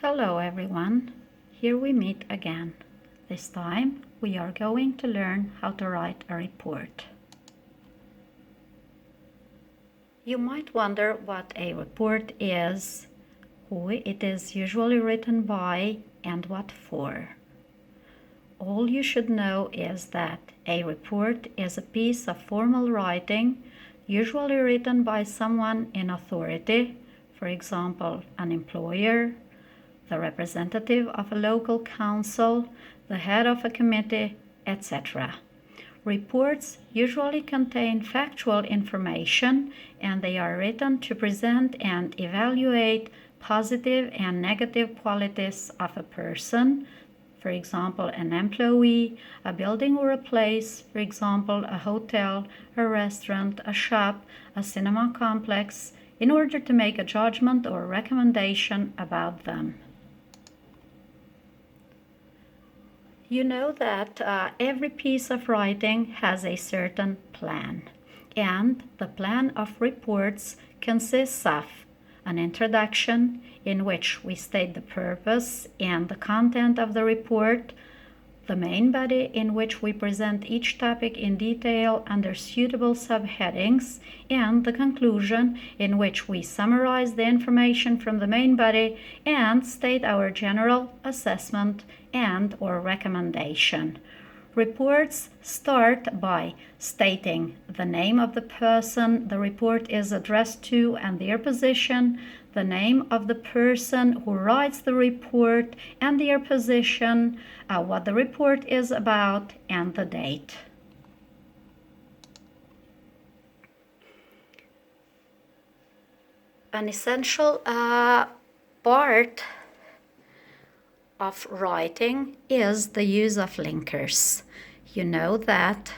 Hello everyone, here we meet again. This time we are going to learn how to write a report. You might wonder what a report is, who it is usually written by, and what for. All you should know is that a report is a piece of formal writing, usually written by someone in authority, for example, an employer, the representative of a local council, the head of a committee, etc. Reports usually contain factual information and they are written to present and evaluate positive and negative qualities of a person, for example, an employee, a building or a place, for example, a hotel, a restaurant, a shop, a cinema complex, in order to make a judgment or recommendation about them. You know that every piece of writing has a certain plan, and the plan of reports consists of an introduction in which we state the purpose and the content of the report, the main body in which we present each topic in detail under suitable subheadings, and the conclusion in which we summarize the information from the main body and state our general assessment and or recommendation. Reports start by stating the name of the person the report is addressed to and their position, the name of the person who writes the report and their position, what the report is about, and the date. An essential part of writing is the use of linkers. You know that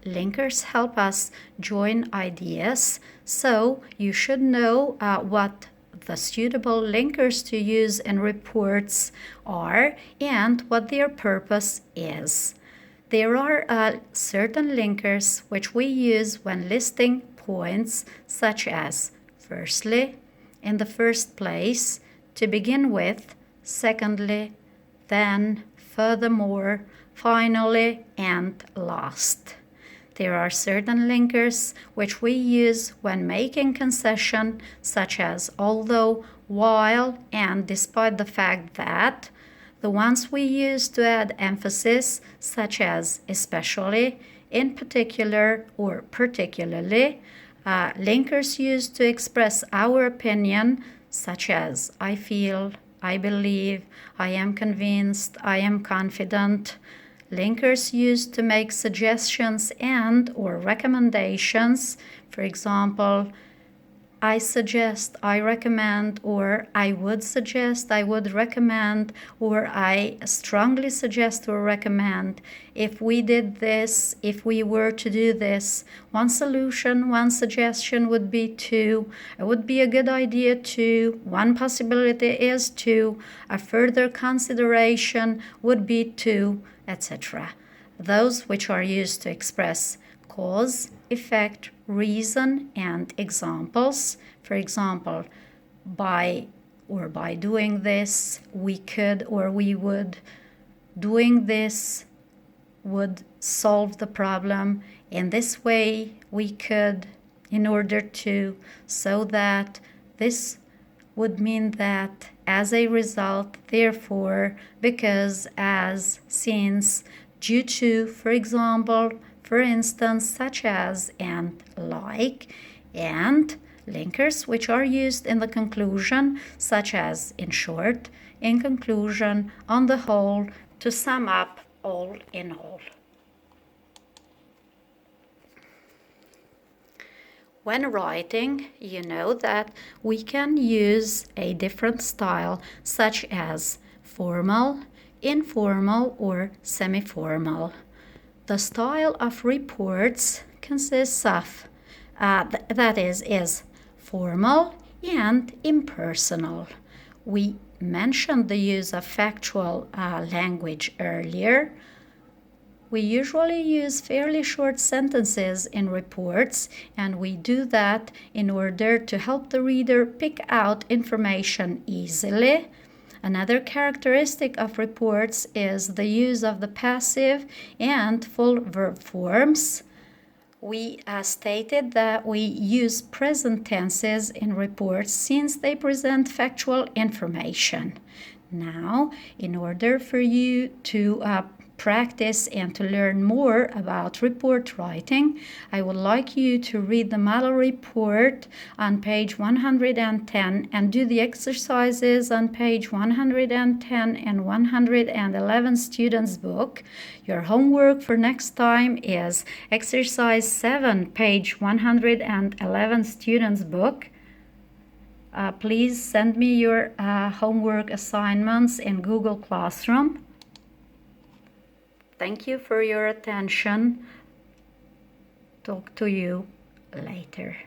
linkers help us join ideas, so you should know what the suitable linkers to use in reports are and what their purpose is. There are certain linkers which we use when listing points, such as firstly, in the first place, to begin with, secondly, then, furthermore, finally, and last. There are certain linkers which we use when making concession, such as although, while, and despite the fact that. The ones we use to add emphasis, such as especially, in particular, or particularly. Linkers used to express our opinion, such as I feel, I believe, I am convinced, I am confident. Linkers used to make suggestions and or recommendations, for example, I suggest, I recommend, or I would suggest, I would recommend, or I strongly suggest or recommend. If we did this, if we were to do this, one solution, one suggestion would be to, it would be a good idea to, one possibility is to, a further consideration would be to, etc. Those which are used to express cause, effect, reason, and examples. For example, by doing this, we could or we would. Doing this would solve the problem. In this way, we could, in order to, so that. This would mean that, as a result, therefore, because, as, since, due to, for example, for instance, such as, and like, and linkers which are used in the conclusion, such as in short, in conclusion, on the whole, to sum up, all in all. When writing, you know that we can use a different style, such as formal, informal, or semi-formal. The style of reports consists of, that is formal and impersonal. We mentioned the use of factual language earlier. We usually use fairly short sentences in reports, and we do that in order to help the reader pick out information easily. Another characteristic of reports is the use of the passive and full verb forms. We stated that we use present tenses in reports since they present factual information. Now, in order for you to practice and to learn more about report writing, I would like you to read the model report on page 110 and do the exercises on page 110 and 111 students' book. Your homework for next time is exercise 7, page 111 students' book. Please send me your homework assignments in Google Classroom. Thank you for your attention. Talk to you later.